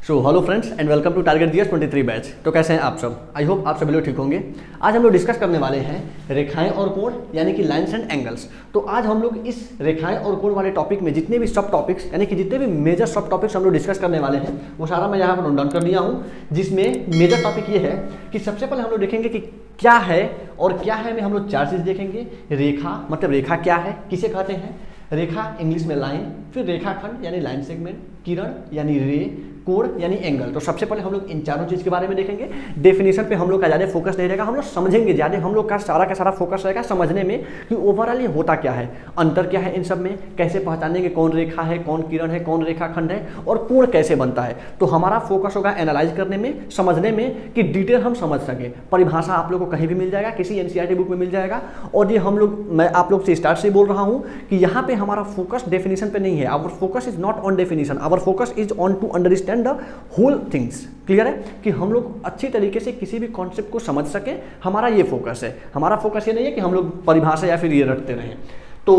Hello friends and welcome to target GS 23 batch. तो कैसे हैं आप सब? आई होप आप सभी लोग ठीक होंगे। आज हम लोग डिस्कस करने वाले हैं रेखाएं और कोण यानी कि लाइंस एंड एंगल्स। तो आज हम लोग इस रेखाएं और कोण वाले टॉपिक में जितने भी सब टॉपिक्स यानी कि जितने भी मेजर सब टॉपिक्स हम लोग डिस्कस करने वाले हैं वो सारा मैं यहाँ पर नोट डाउन कर लिया हूँ, जिसमें मेजर टॉपिक ये है कि सबसे पहले हम लोग देखेंगे कि क्या है और क्या है में हम लोग चार चीज़ देखेंगे। रेखा मतलब रेखा क्या है, किसे कहते हैं, रेखा इंग्लिश में लाइन, फिर रेखाखंड यानी लाइन सेगमेंट, किरण यानी रे, कोण यानी एंगल। तो सबसे पहले हम लोग इन चारों चीज़ के बारे में देखेंगे। डेफिनेशन पे हम लोग का ज़्यादा फोकस नहीं रहेगा, हम लोग समझेंगे ज़्यादा, हम लोग का सारा फोकस रहेगा समझने में कि ओवरऑल ये होता क्या है, अंतर क्या है इन सब में, कैसे पहचानेंगे कौन रेखा है, कौन किरण है, कौन रेखाखंड है और कोण कैसे बनता है। तो हमारा फोकस होगा एनालाइज करने में, समझने में कि डिटेल हम समझ सकें। परिभाषा आप लोग को कहीं भी मिल जाएगा, किसी एनसीईआरटी बुक में मिल जाएगा। और ये मैं आप लोग से स्टार्ट से बोल रहा हूँ कि यहाँ पे हमारा फोकस डेफिनेशन पे नहीं है। Our focus is not on definition, our focus is on to understand the whole things. Clear है कि हम लोग अच्छी तरीके से किसी भी कॉन्सेप्ट को समझ सकें, हमारा ये फोकस है। हमारा फोकस ये नहीं है कि हम लोग परिभाषा या फिर ये रटते रहें। तो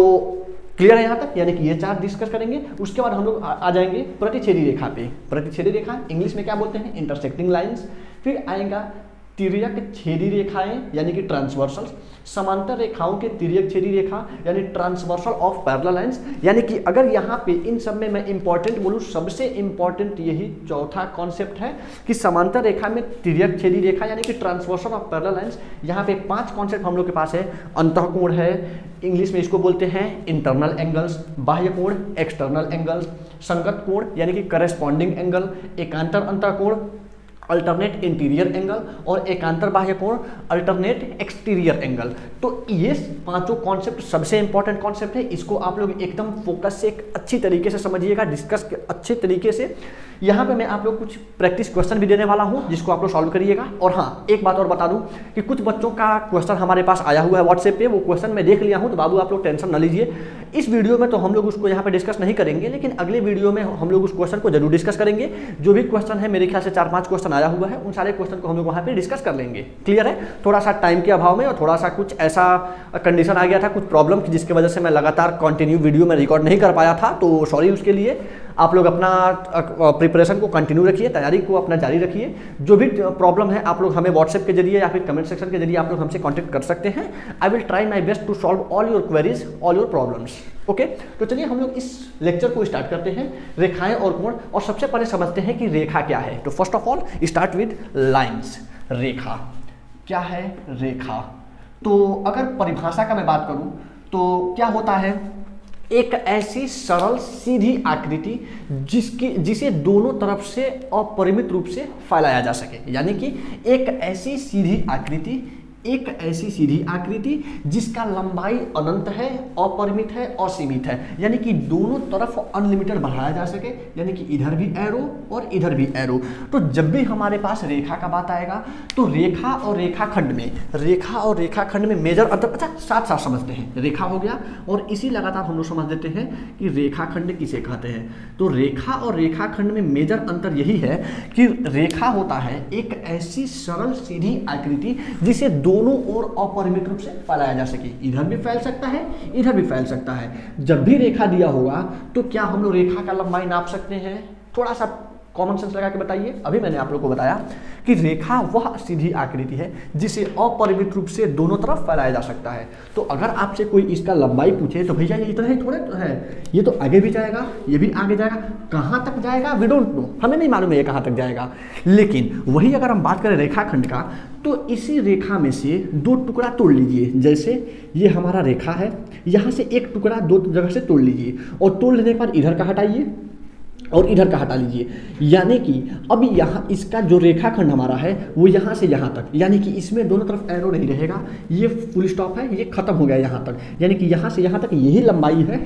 क्लियर है यहाँ तक, यानी कि ये चार डिस्कस करेंगे। उसके बाद हम लोग आ जाएंगे प्रतिच्छेदी रेखा पे। प्रतिच्छेदी रेखा इंग्लिश में क्या बोलते हैं, इंटरसेक्टिंग लाइंस। फिर आएगा तिर्यक छेदी रेखाएं यानी कि ट्रांसवर्सल, समांतर रेखाओं के तिर्यक छेदी रेखा यानी ट्रांसवर्सल ऑफ पैरेलल लाइंस। यानी कि अगर यहाँ पे इन सब में मैं इंपॉर्टेंट बोलूँ, सबसे इंपॉर्टेंट यही चौथा कॉन्सेप्ट है कि समांतर रेखा में तिर्यक छेदी रेखा यानी कि ट्रांसवर्सल ऑफ पैरेलल लाइंस। यहाँ पे 5 कॉन्सेप्ट हम लोग के पास है। अंतःकोण है, इंग्लिश में इसको बोलते हैं इंटरनल एंगल्स, बाह्य कोण एक्सटर्नल एंगल्स, संगत कोण यानी कि करेस्पॉन्डिंग एंगल, एकांतर अंतःकोण अल्टरनेट इंटीरियर एंगल और एकांतर बाह्य कोण अल्टरनेट एक्सटीरियर एंगल। तो ये 5 कॉन्सेप्ट सबसे इंपॉर्टेंट कॉन्सेप्ट है। इसको आप लोग एकदम फोकस से अच्छी तरीके से समझिएगा, डिस्कस अच्छे तरीके से। यहाँ पे मैं आप लोग कुछ प्रैक्टिस क्वेश्चन भी देने वाला हूँ जिसको आप लोग सॉल्व करिएगा। और हाँ, एक बात और बता दूँ कि कुछ बच्चों का क्वेश्चन हमारे पास आया हुआ है व्हाट्सएप पे, वो क्वेश्चन मैं देख लिया हूँ। तो बाबू आप लोग टेंशन न लीजिए, इस वीडियो में तो हम लोग उसको यहाँ पे डिस्कस नहीं करेंगे, लेकिन अगले वीडियो में हम लोग उस क्वेश्चन को जरूर डिस्कस करेंगे। जो भी क्वेश्चन है, मेरे ख्याल से 4-5 क्वेश्चन आया हुआ है, उन सारे क्वेश्चन को हम लोग वहाँ पे डिस्कस कर लेंगे। क्लियर है? थोड़ा सा टाइम के अभाव में और थोड़ा सा कुछ ऐसा कंडीशन आ गया था, कुछ प्रॉब्लम की, जिसकी वजह से मैं लगातार कंटिन्यू वीडियो में रिकॉर्ड नहीं कर पाया था। तो सॉरी उसके लिए। आप लोग अपना प्रिपरेशन को कंटिन्यू रखिए, तैयारी को अपना जारी रखिए। जो भी प्रॉब्लम है आप लोग हमें व्हाट्सएप के जरिए या फिर कमेंट सेक्शन के जरिए आप लोग हमसे कांटेक्ट कर सकते हैं। I will try my best to solve all your queries, all your problems. Okay, तो चलिए हम लोग इस लेक्चर को स्टार्ट करते हैं, रेखाएं और कोण। और सबसे पहले समझते हैं कि रेखा क्या है। तो first of all start with lines. रेखा क्या है? रेखा तो अगर परिभाषा का मैं बात करूं तो क्या होता है, एक ऐसी सरल सीधी आकृति जिसे दोनों तरफ से अपरिमित रूप से फैलाया जा सके। यानी कि एक ऐसी सीधी आकृति जिसका लंबाई अनंत है, अपरिमित है, असीमित है। यानी कि दोनों तरफ अनलिमिटेड बढ़ाया जा सके, यानी कि इधर भी एरो और इधर भी एरो। तो जब भी हमारे पास रेखा का बात आएगा तो रेखा और रेखाखंड में मेजर अंतर, अच्छा साथ साथ समझते हैं। रेखा हो गया और इसी लगातार हम लोग समझ देते हैं कि रेखाखंड किसे कहते हैं। तो रेखा और रेखाखंड में मेजर अंतर यही है कि रेखा होता है एक ऐसी सरल सीधी आकृति जिसे दोनों ओर अपरिमित रूप से फैलाया जा सके। इधर भी फैल सकता है, इधर भी फैल सकता है। जब भी रेखा दिया होगा तो क्या हम लोग रेखा का लंबाई नाप सकते हैं? थोड़ा सा कॉमन सेंस लगा के बताइए। अभी मैंने आप लोग को बताया कि रेखा वह सीधी आकृति है जिसे अपरिमित रूप से दोनों तरफ फैलाया जा सकता है। तो अगर आपसे कोई इसका लंबाई पूछे तो भैया ये इतना ही थोड़े तो है, ये तो आगे भी जाएगा, ये भी आगे जाएगा, कहाँ तक जाएगा वी डोंट नो, हमें नहीं मालूम है ये कहाँ तक जाएगा। लेकिन वही अगर हम बात करें रेखाखंड का, तो इसी रेखा में से 2 टुकड़ा तोड़ लीजिए। जैसे ये हमारा रेखा है, यहाँ से एक टुकड़ा 2 जगह से तोड़ लीजिए और तोड़ लेने पर इधर का हटाइए और इधर का हटा लीजिए। यानी कि अब यहाँ इसका जो रेखाखंड हमारा है वो यहाँ से यहाँ तक, यानी कि इसमें दोनों तरफ एरो नहीं रहेगा, ये फुल स्टॉप है, ये खत्म हो गया यहाँ तक, यानी कि यहाँ से यहाँ तक यही लंबाई है।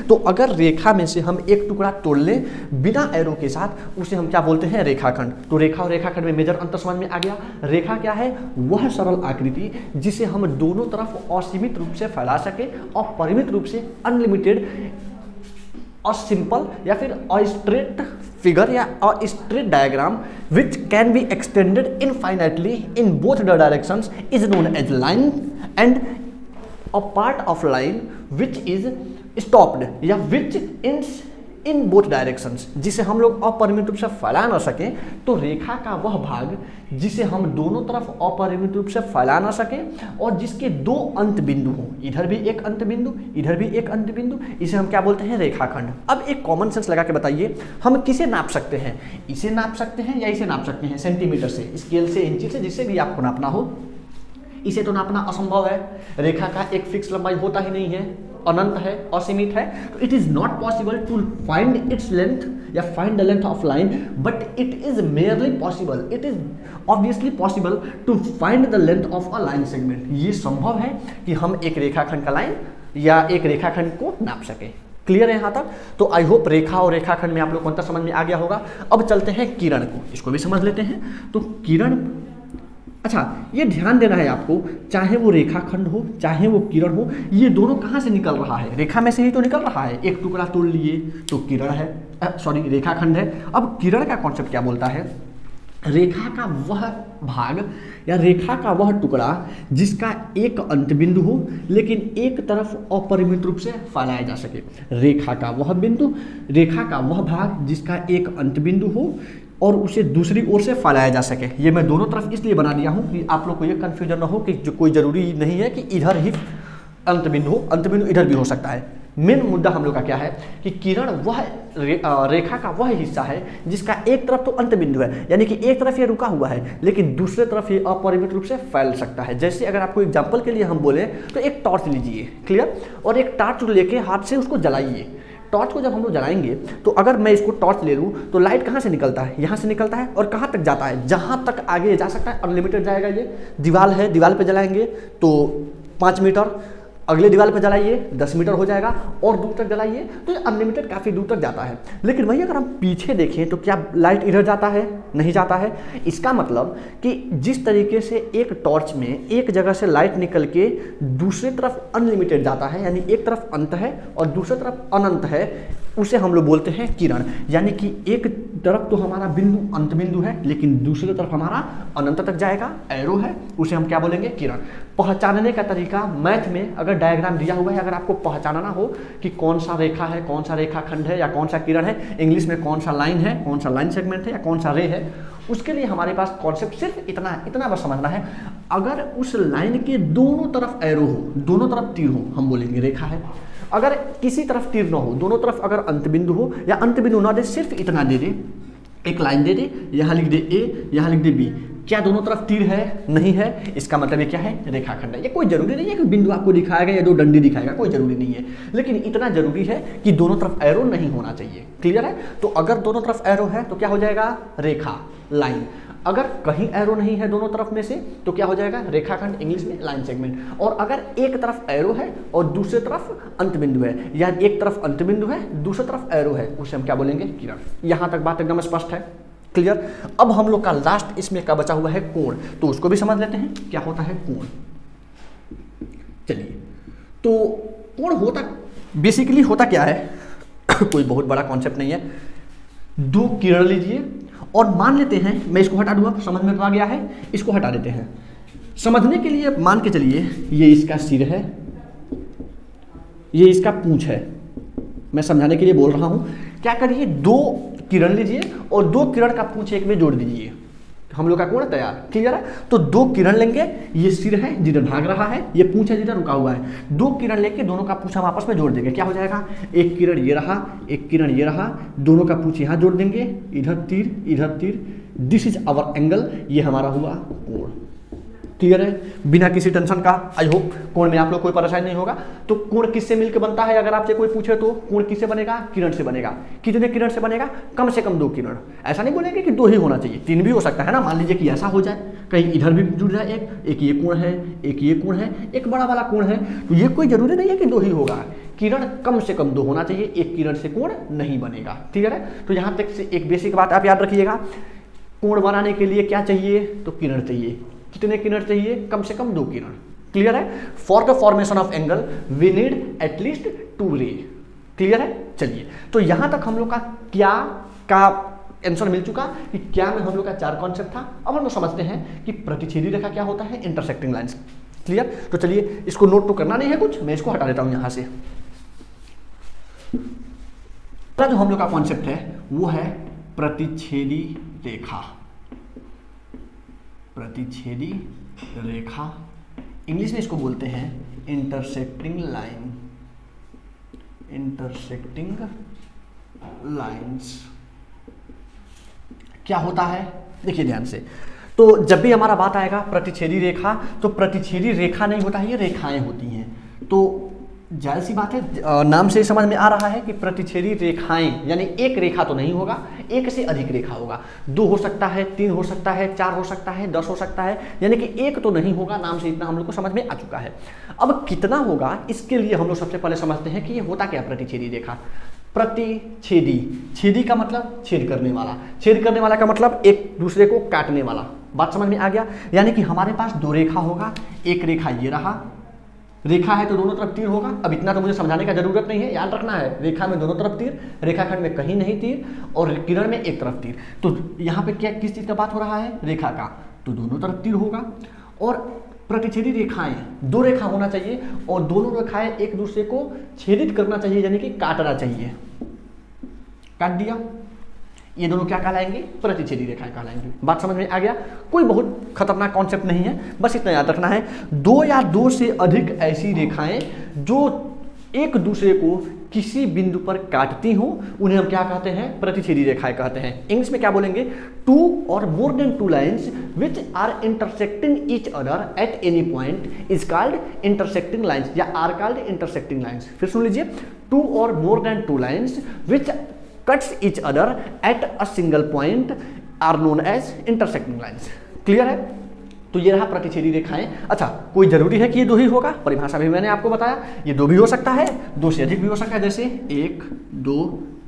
तो अगर रेखा में से हम एक टुकड़ा तोड़ लें बिना एरो के साथ, उसे हम क्या बोलते हैं? रेखाखंड। तो रेखा और रेखाखंड में मेजर अंतर समझ में आ गया। रेखा क्या है? वह सरल आकृति जिसे हम दोनों तरफ असीमित रूप से फैला सके और परिमित रूप से अनलिमिटेड, और सिंपल या फिर अ स्ट्रेट फिगर या a straight diagram which can be extended infinitely in both the directions is known as line, and a part of line which is stopped या which ends in both directions, जिसे हम लोग अपरिमित रूप से फैला ना सकें, तो रेखा का वह भाग जिसे हम दोनों तरफ अपरिमित रूप से फैला ना सकें और जिसके दो अंत बिंदु हों, इधर भी एक अंत बिंदु, इधर भी एक अंत बिंदु, इसे हम क्या बोलते हैं? रेखाखंड। अब एक कॉमन सेंस लगा के बताइए, हम किसे नाप सकते हैं? इसे नाप सकते हैं या इसे नाप सकते हैं? सेंटीमीटर से, स्केल से, इंची से, जिससे भी आपको नापना हो। इसे तो नापना असंभव है, रेखा का एक फिक्स लंबाई होता ही नहीं है, अनंत है, असीमित है। तो it is not possible to find its length या find the length of line, but it is merely possible, it is obviously possible to find the length of a line segment. ये संभव है कि हम एक रेखाखंड का लाइन या एक रेखाखंड को नाप सके। क्लियर है यहाँ तक? तो आई होप रेखा और रेखाखंड में आप लोग को अंतर समझ में आ गया होगा। अब चलते हैं किरण को, इसको भी समझ लेते हैं। तो किरण, अच्छा ये ध्यान देना है आपको, चाहे वो रेखाखंड हो चाहे वो किरण हो, ये दोनों कहाँ से निकल रहा है? रेखा में से ही तो निकल रहा है। एक टुकड़ा तोड़ लिए तो किरण है, सॉरी रेखाखंड है। अब किरण का कॉन्सेप्ट क्या बोलता है? रेखा का वह भाग या रेखा का वह टुकड़ा जिसका एक अंत बिंदु हो लेकिन एक तरफ अपरिमित रूप से फैलाया जा सके। रेखा का वह बिंदु, रेखा का वह भाग जिसका एक अंत बिंदु हो और उसे दूसरी ओर से फैलाया जा सके। ये मैं दोनों तरफ इसलिए बना दिया हूँ कि आप लोग को ये कन्फ्यूजन ना हो कि जो कोई ज़रूरी नहीं है कि इधर ही अंत बिंदु हो, अंत बिंदु इधर भी हो सकता है। मेन मुद्दा हम लोग का क्या है कि किरण वह रेखा का वह हिस्सा है जिसका एक तरफ तो अंत बिंदु है, यानी कि एक तरफ ये रुका हुआ है लेकिन दूसरे तरफ ये अपरिमित रूप से फैल सकता है। जैसे अगर आपको एग्जाम्पल के लिए हम बोले तो एक टॉर्च लीजिए, क्लियर, और एक टॉर्च लेके हाथ से उसको जलाइए। टॉर्च को जब हम लोग जलाएंगे तो अगर मैं इसको टॉर्च ले लूँ तो लाइट कहाँ से निकलता है? यहाँ से निकलता है और कहाँ तक जाता है? जहाँ तक आगे जा सकता है, अनलिमिटेड जाएगा। ये दीवार है, दीवार पे जलाएंगे तो 5 मीटर, अगले दीवार पर जलाइए 10 मीटर हो जाएगा और दूर तक जलाइए तो ये अनलिमिटेड काफ़ी दूर तक जाता है। लेकिन वही अगर हम पीछे देखें तो क्या लाइट इधर जाता है? नहीं जाता है। इसका मतलब कि जिस तरीके से एक टॉर्च में एक जगह से लाइट निकल के दूसरी तरफ अनलिमिटेड जाता है, यानी एक तरफ अंत है और दूसरी तरफ अनंत है, उसे हम लोग बोलते हैं किरण। यानी कि एक तरफ तो हमारा बिंदु अंत बिंदु है लेकिन दूसरी तरफ हमारा अनंत तक जाएगा, एरो है, उसे हम क्या बोलेंगे? किरण। पहचानने का तरीका मैथ में अगर डायग्राम दिया हुआ है, अगर आपको पहचानना हो कि कौन सा रेखा है, कौन सा रेखाखंड है या कौन सा किरण है, इंग्लिश में कौन सा लाइन है, कौन सा लाइन सेगमेंट है या कौन सा रे है, उसके लिए हमारे पास कॉन्सेप्ट सिर्फ इतना बस समझना है। अगर उस लाइन के दोनों तरफ एरो हो, दोनों तरफ तीर हो, हम बोलेंगे रेखा है। अगर किसी तरफ तीर ना हो, दोनों तरफ अगर अंत बिंदु हो या अंत बिंदु ना दे, सिर्फ इतना दे दे, एक लाइन दे दे, यहाँ लिख दे ए, यहाँ लिख दे बी, क्या दोनों तरफ तीर है? नहीं है। इसका मतलब ये क्या है? रेखाखंड है। ये कोई जरूरी नहीं है कि बिंदु आपको दिखाएगा या दो डंडी दिखाएगा, कोई जरूरी नहीं है, लेकिन इतना जरूरी है कि दोनों तरफ एरो नहीं होना चाहिए। क्लियर है? तो अगर दोनों तरफ एरो है तो क्या हो जाएगा? रेखा, लाइन। अगर कहीं एरो नहीं है दोनों तरफ में से तो क्या हो जाएगा? रेखाखंड, इंग्लिश में लाइन सेगमेंट। और अगर एक तरफ एरो है और दूसरी तरफ अंत बिंदु है, या एक तरफ अंत बिंदु है दूसरी तरफ एरो है, उसे हम क्या बोलेंगे? किरण। यहां तक बात एकदम स्पष्ट है, क्लियर। अब हम लोग का लास्ट इसमें का बचा हुआ है कोण, तो उसको भी समझ लेते हैं क्या होता है कोण। चलिए, तो कोण होता बेसिकली होता क्या है? कोई बहुत बड़ा कॉन्सेप्ट नहीं है। दो किरण लीजिए और मान लेते हैं, मैं इसको हटा दूंगा, समझ में तो आ गया है, इसको हटा देते हैं। समझने के लिए मान के चलिए ये इसका सिर है, ये इसका पूंछ है, मैं समझाने के लिए बोल रहा हूं। क्या करिए, दो किरण लीजिए और दो किरण का पूंछ एक में जोड़ दीजिए, हम लोग का कोण तैयार। क्लियर है? तो दो किरण लेंगे, ये सिर है जिधर भाग रहा है, ये पूंछ है जिधर रुका हुआ है। दो किरण लेके दोनों का पूंछ हम आपस में जोड़ देंगे, क्या हो जाएगा? एक किरण ये रहा, एक किरण ये रहा, दोनों का पूंछ यहाँ जोड़ देंगे, इधर तीर इधर तीर, दिस इज आवर एंगल, ये हमारा हुआ कोण। क्लियर है? बिना किसी टेंशन का। आई होप कोण में आप लोग कोई परेशानी नहीं होगा। तो कोण किससे मिलकर बनता है? अगर आपसे कोई पूछे तो कोण किससे बनेगा? किरण से बनेगा। कितने किरण से बनेगा? कम से कम 2 किरण। ऐसा नहीं बोलेंगे कि 2 ही होना चाहिए, 3 भी हो सकता है ना। मान लीजिए कि ऐसा हो जाए, कहीं इधर भी जुड़ जाए, एक ये कोण है, एक ये कोण है, एक बड़ा वाला कोण है, तो ये कोई जरूरी नहीं है कि 2 ही होगा। किरण कम से कम 2 होना चाहिए, एक किरण से कोण नहीं बनेगा। क्लियर है? तो यहाँ तक से एक बेसिक बात आप याद रखिएगा, कोण बनाने के लिए क्या चाहिए? तो किरण चाहिए। कितने किरण चाहिए? कम से कम 2 किरण। क्लियर है? For the formation of angle we need at least 2 ray. Clear है? चलिए, तो यहां तक हम लोग का क्या का आंसर मिल चुका कि क्या में हम लोग का 4 कॉन्सेप्ट था। अब हम लोग समझते हैं कि प्रतिच्छेदी रेखा क्या होता है, इंटरसेक्टिंग लाइंस। क्लियर? तो चलिए, इसको नोट तो करना नहीं है कुछ, मैं इसको हटा देता हूं यहां से। जो हम लोग का कॉन्सेप्ट है वो है प्रतिच्छेदी रेखा। प्रतिच्छेदी रेखा, इंग्लिश में इसको बोलते हैं इंटरसेक्टिंग लाइन। इंटरसेक्टिंग लाइंस क्या होता है, देखिए ध्यान से। तो जब भी हमारा बात आएगा प्रतिच्छेदी रेखा, तो प्रतिच्छेदी रेखा नहीं होता है, ये रेखाएं होती हैं। तो जाहिर सी बात है, नाम से समझ में आ रहा है कि प्रतिच्छेदी रेखाएं यानी एक रेखा तो नहीं होगा, एक से अधिक रेखा होगा। 2 हो सकता है, 3 हो सकता है, 4 हो सकता है, 10 हो सकता है, यानी कि एक तो नहीं होगा। नाम से इतना हम लोग को समझ में आ चुका है। अब कितना होगा, इसके लिए हम लोग सबसे पहले समझते हैं कि ये होता क्या प्रतिच्छेदी रेखा। प्रतिच्छेदी, छेदी का मतलब छेद करने वाला, छेद करने वाला का मतलब एक दूसरे को काटने वाला। बात समझ में आ गया। यानी कि हमारे पास 2 रेखा होगा, एक रेखा ये रहा, रेखा है तो दोनों तरफ तीर होगा। अब इतना तो मुझे समझाने का जरूरत नहीं है, याद रखना है, रेखा में दोनों तरफ तीर, रेखाखंड में कहीं नहीं तीर और किरण में एक तरफ तीर। तो यहाँ पे क्या किस चीज़ का बात हो रहा है, रेखा का, तो दोनों तरफ तीर होगा। और प्रतिच्छेदी रेखाएं, 2 रेखा होना चाहिए और दोनों रेखाएं एक दूसरे को छेदित करना चाहिए, यानी कि काटना चाहिए। काट दिया, ये दोनों क्या कहलाएंगे, प्रतिच्छेदी रेखाएं कहलाएंगे। बात समझ में आ गया। कोई बहुत खतरनाक कॉन्सेप्ट नहीं है, बस इतना याद रखना है। 2 या 2 से अधिक ऐसी रेखाएं जो एक दूसरे को किसी बिंदु पर काटती हो, उन्हें हम क्या कहते हैं, प्रतिच्छेदी रेखाएं कहते हैं। इंग्लिश में क्या बोलेंगे, 2 or more than 2 lines which are intersecting each other at any point is called intersecting lines या are called intersecting lines। फिर सुन लीजिए, 2 or more than 2 lines which cuts each other at a single point are known as intersecting lines। Clear है। तो ये रहा प्रतिच्छेदी रेखाएं। अच्छा, कोई जरूरी है कि ये 2 ही होगा, परिभाषा भी मैंने आपको बताया, ये 2 भी हो सकता है, 2 से अधिक भी हो सकता है, जैसे 1 2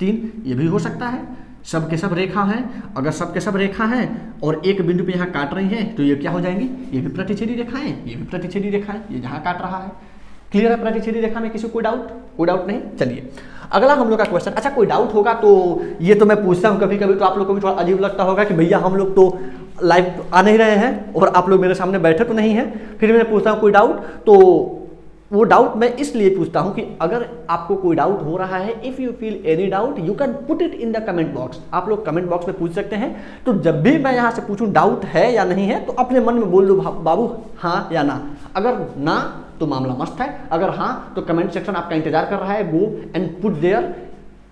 3 ये भी हो सकता है। सब के सब रेखा हैं, अगर सब के सब रेखा हैं और एक बिंदु पे यहाँ काट रही हैं तो ये क्या हो जाएंगी, ये भी प्रतिच्छेदी रेखाएं, ये भी प्रतिच्छेदी रेखाएं, ये जहाँ काट रहा है। क्लियर है प्रतिच्छेदी रेखा में, किसी को कोई डाउट, कोई डाउट नहीं। चलिए अगला हम लोग का क्वेश्चन। अच्छा, कोई डाउट होगा तो ये तो मैं पूछता हूँ कभी कभी, तो आप लोग को भी थोड़ा अजीब लगता होगा कि भैया हम लोग तो लाइव आ नहीं रहे हैं और आप लोग मेरे सामने बैठे तो नहीं हैं, फिर मैं पूछता हूँ कोई डाउट। तो वो डाउट मैं इसलिए पूछता हूँ कि अगर आपको कोई डाउट हो रहा है, if you feel any doubt you can put it in the comment box. आप लोग कमेंट बॉक्स में पूछ सकते हैं। तो जब भी मैं यहाँ से पूछूँ डाउट है या नहीं है, तो अपने मन में बोल दो बाबू हाँ या ना। अगर ना तो मामला मस्त है, अगर हाँ तो कमेंट सेक्शन आपका इंतजार कर रहा है, go and put there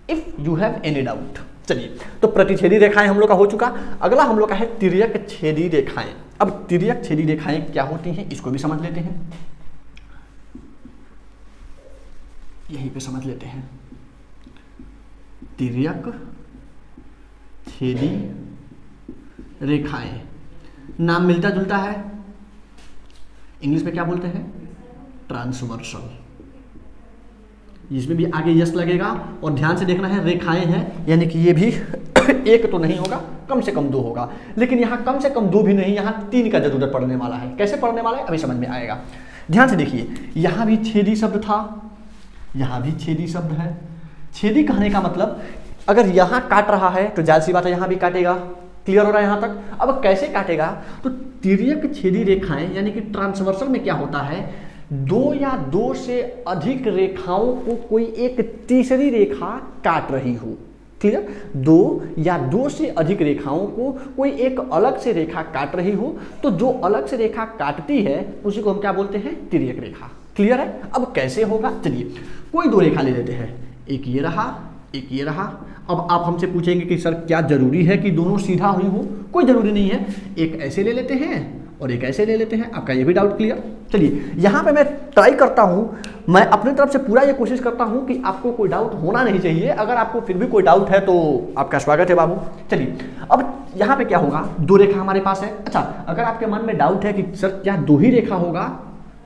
if you have any doubt. चलिए, तो प्रतिच्छेदी रेखाएं हम लोग का हो चुका। अगला हम लोग का है तिर्यक छेदी रेखाएं। अब तिर्यक छेदी रेखाएं क्या होती हैं, इसको भी समझ लेते हैं, यहीं पे समझ लेते हैं। तिर्यक छेदी रेखाएं, नाम मिलता जुलता है, इंग्लिश में क्या बोलते हैं, ट्रांसवर्सल। इसमें भी आगे यस लगेगा और ध्यान से देखना है, रेखाएं हैं यानी कि ये भी एक तो नहीं होगा, कम से कम 2 होगा। लेकिन यहाँ कम से कम 2 भी नहीं, यहाँ 3 का जरूरत पड़ने वाला है। कैसे पड़ने वाला है अभी समझ में आएगा। ध्यान से देखिए, यहाँ भी छेदी शब्द था, यहाँ भी छेदी शब्द है। छेदी कहने का मतलब अगर यहाँ काट रहा है तो जाहिर सी बात है यहाँ भी काटेगा। क्लियर हो रहा है यहाँ तक। अब कैसे काटेगा, तो तिर्यक छेदी रेखाएं यानी कि ट्रांसवर्सल में क्या होता है, 2 या 2 से अधिक रेखाओं को कोई एक तीसरी रेखा काट रही हो। क्लियर, 2 या 2 से अधिक रेखाओं को कोई एक अलग से रेखा काट रही हो, तो जो अलग से रेखा काटती है उसी को हम क्या बोलते हैं, तिर्यक रेखा। क्लियर है। अब कैसे होगा, चलिए कोई 2 रेखा ले लेते हैं, एक ये रहा, एक ये रहा। अब आप हमसे पूछेंगे कि सर क्या जरूरी है कि दोनों सीधा हुई हो, कोई जरूरी नहीं है, एक ऐसे ले लेते हैं और एक ऐसे ले लेते हैं। आपका ये भी डाउट क्लियर। चलिए यहाँ पे मैं ट्राई करता हूँ, मैं अपनी तरफ से पूरा ये कोशिश करता हूँ कि आपको कोई डाउट होना नहीं चाहिए। अगर आपको फिर भी कोई डाउट है तो आपका स्वागत है बाबू। चलिए अब यहाँ पे क्या होगा, 2 रेखा हमारे पास है। अच्छा, अगर आपके मन में डाउट है कि सर क्या 2 ही रेखा होगा,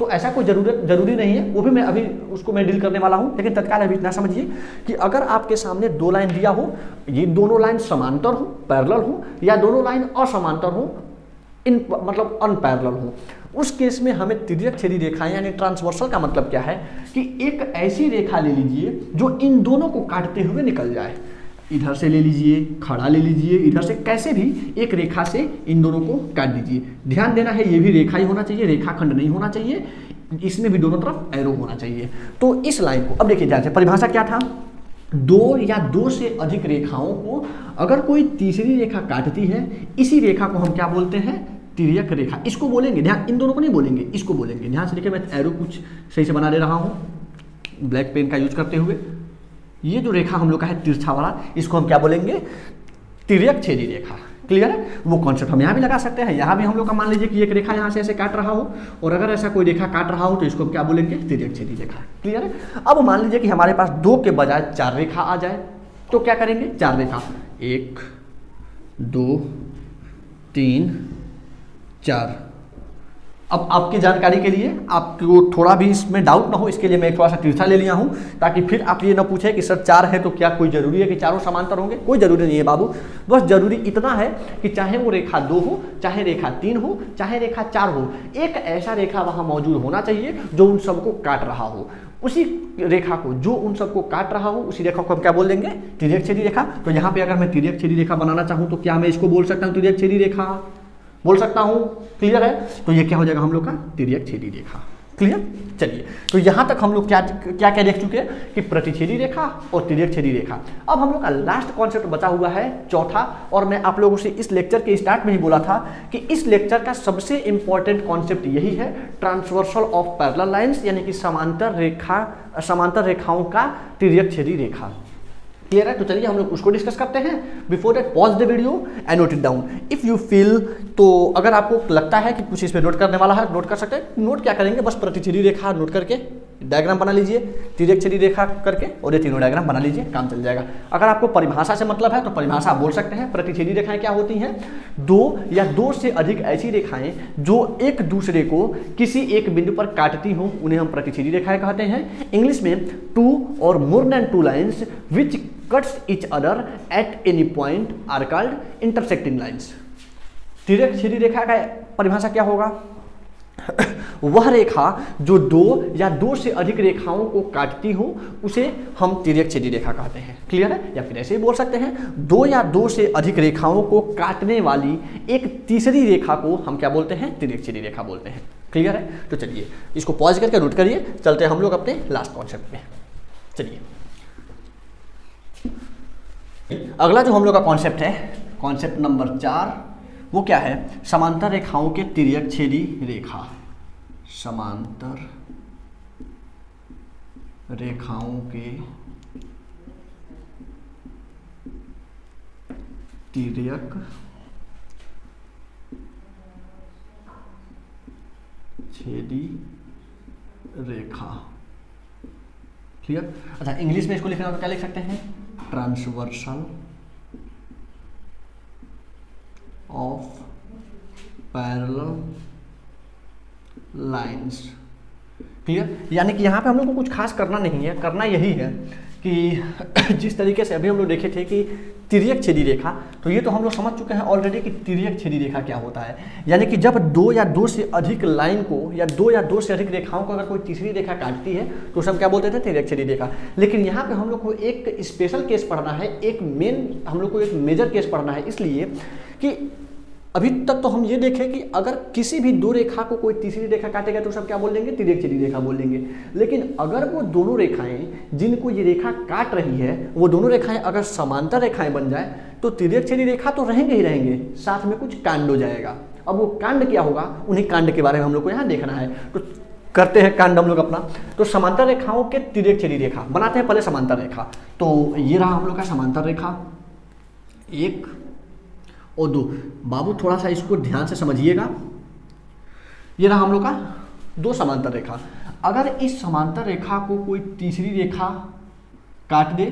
तो ऐसा कोई जरूरी नहीं है, वो भी मैं अभी उसको मैं डील करने वाला हूँ। लेकिन तत्काल अभी इतना समझिए कि अगर आपके सामने 2 लाइन दिया हो, ये दोनों लाइन समांतर हो, पैरेलल हो, या दोनों लाइन असमांतर हो, इन मतलब अनपैरेलल हो, उस केस में हमें तिर्यक छेदी रेखाएं यानी ट्रांसवर्सल का मतलब क्या है कि एक ऐसी रेखा ले लीजिए जो इन दोनों को काटते हुए निकल जाए। इधर से ले लीजिए, खड़ा ले लीजिए, इधर से कैसे भी एक रेखा से इन दोनों को काट दीजिए। ध्यान देना है, ये भी रेखा ही होना चाहिए, रेखाखंड नहीं होना चाहिए, इसमें भी दोनों तरफ एरो होना चाहिए। तो इस लाइन को अब देखिए ध्यान से, परिभाषा क्या था, दो या दो से अधिक रेखाओं को अगर कोई तीसरी रेखा काटती है, इसी रेखा को हम क्या बोलते हैं, तिर्यक रेखा। इसको बोलेंगे, ध्यान, इन दोनों को नहीं बोलेंगे, इसको बोलेंगे। ध्यान से देखिए, मैं एरो कुछ सही से बना दे रहा हूँ ब्लैक पेन का यूज करते हुए। ये जो रेखा हम लोग का है तिरछा वाला, इसको हम क्या बोलेंगे, तिर्यक छेदी रेखा। क्लियर है? वो कॉन्सेप्ट हम यहाँ भी लगा सकते हैं। यहाँ भी हम लोग का मान लीजिए कि एक रेखा यहाँ से ऐसे काट रहा हो, और अगर ऐसा कोई रेखा काट रहा हो तो इसको हम क्या बोलेंगे, तिर्यक छेदी रेखा। क्लियर है? अब मान लीजिए कि हमारे पास दो के बजाय चार रेखा आ जाए, तो क्या करेंगे, चार रेखा, 1 2 3 4। अब आपकी जानकारी के लिए, आपको थोड़ा भी इसमें डाउट ना हो, इसके लिए मैं थोड़ा सा तिरछा ले लिया हूं, ताकि फिर आप ये ना पूछे कि सर 4 है तो क्या कोई जरूरी है कि चारों समांतर होंगे। कोई जरूरी नहीं है बाबू, बस जरूरी इतना है कि चाहे वो रेखा 2 हो, चाहे रेखा 3 हो, चाहे रेखा 4 हो, एक ऐसा रेखा वहां मौजूद होना चाहिए जो उन सबको काट रहा हो। उसी रेखा को जो उन सबको काट रहा हो, उसी रेखा को हम क्या बोल देंगे, तिर्यक छेदी रेखा। तो यहाँ पे अगर मैं तिर्यक छेदी रेखा बनाना चाहूँ तो क्या मैं इसको बोल सकता हूँ, तिर्यक छेदी रेखा बोल सकता हूं। क्लियर है? तो ये क्या हो जाएगा हम लोग का, तिर्यक छेदी रेखा। क्लियर? चलिए, तो यहां तक हम लोग क्या क्या क्या देख चुके हैं कि प्रतिछेदी रेखा और तिर्यक छेदी रेखा। अब हम लोग का लास्ट कॉन्सेप्ट बचा हुआ है चौथा, और मैं आप लोगों से इस लेक्चर के स्टार्ट में ही बोला था कि इस लेक्चर का सबसे इंपॉर्टेंट कॉन्सेप्ट यही है, ट्रांसवर्सल ऑफ पैरेलल लाइंस, यानी कि समांतर रेखाओं का तिर्यक छेदी रेखा। क्लियर है? तो चलिए हम लोग उसको डिस्कस करते हैं। Before that pause the video and note it down if you feel. तो अगर आपको लगता है कि कुछ इस पे नोट करने वाला है, नोट कर सकते हैं। नोट क्या करेंगे, बस प्रतिछेदी रेखा नोट करके डायग्राम बना लीजिए, तिर्यक छेदी रेखा करके, और ये तीनों डायग्राम बना लीजिए, काम चल जाएगा। अगर आपको परिभाषा से मतलब है तो परिभाषा बोल सकते हैं। प्रतिछेदी रेखाएं क्या होती हैं, दो या दो से अधिक ऐसी रेखाएं जो एक दूसरे को किसी एक बिंदु पर काटती हों, उन्हें हम प्रतिछेदी रेखाएं कहते हैं। इंग्लिश में 2 और more than 2 lines which cuts each other at any point are called intersecting lines। तिर्यक छेदी रेखा का परिभाषा क्या होगा, वह रेखा जो दो या दो से अधिक रेखाओं को काटती हो उसे हम तिर्यक छेदी रेखा कहते हैं। क्लियर है? या फिर ऐसे ही बोल सकते हैं, दो या दो से अधिक रेखाओं को काटने वाली एक तीसरी रेखा को हम क्या बोलते हैं, तिर्यक छेदी रेखा बोलते हैं। क्लियर है? तो चलिए इसको पॉज करके नोट करिए, चलते हैं हम लोग अपने लास्ट कॉन्सेप्ट में। चलिए, अगला जो हम लोग का कॉन्सेप्ट है, कॉन्सेप्ट नंबर 4, वो क्या है, समांतर रेखाओं के तिर्यक छेदी रेखा। समांतर रेखाओं के तिर्यक छेदी रेखा। क्लियर? अच्छा, इंग्लिश में इसको लिखना तो क्या लिख सकते हैं, transversal of parallel lines. Clear? यानी कि यहाँ पे हम लोग को कुछ खास करना नहीं है, करना यही है कि जिस तरीके से अभी हम लोग देखे थे कि तिर्यक छेदी रेखा, तो ये तो हम लोग समझ चुके हैं ऑलरेडी कि तिर्यक छेदी रेखा क्या होता है। यानी कि जब दो या दो से अधिक लाइन को या दो से अधिक रेखाओं को अगर कोई तीसरी रेखा काटती है तो उसे हम क्या बोलते थे, तिर्यक छेदी रेखा। लेकिन यहाँ पे हम लोग को एक स्पेशल केस पढ़ना है, एक मेन हम लोग को एक मेजर केस पढ़ना है, इसलिए कि अभी तक तो हम ये देखें कि अगर किसी भी दो रेखा को कोई तीसरी रेखा काटेगा तो सब क्या बोल देंगे, तिर्यक छेदी रेखा बोल देंगे। लेकिन अगर वो दोनों रेखाएं जिनको ये रेखा काट रही है, वो दोनों रेखाएं अगर समांतर रेखाएं बन जाए तो तिर्यक छेदी रेखा तो रहेंगे ही रहेंगे, साथ में कुछ कांड हो जाएगा। अब वो कांड क्या होगा, उन्हीं कांड के बारे में हम लोग को यहाँ देखना है। तो करते हैं कांड हम लोग अपना। तो समांतर रेखाओं के तिर्यक छेदी रेखा बनाते हैं पहले समांतर रेखा। तो ये रहा हम लोग का समांतर रेखा 1 और 2। बाबू थोड़ा सा इसको ध्यान से समझिएगा। ये रहा हम लोग का 2 समांतर रेखा। अगर इस समांतर रेखा को कोई तीसरी रेखा काट दे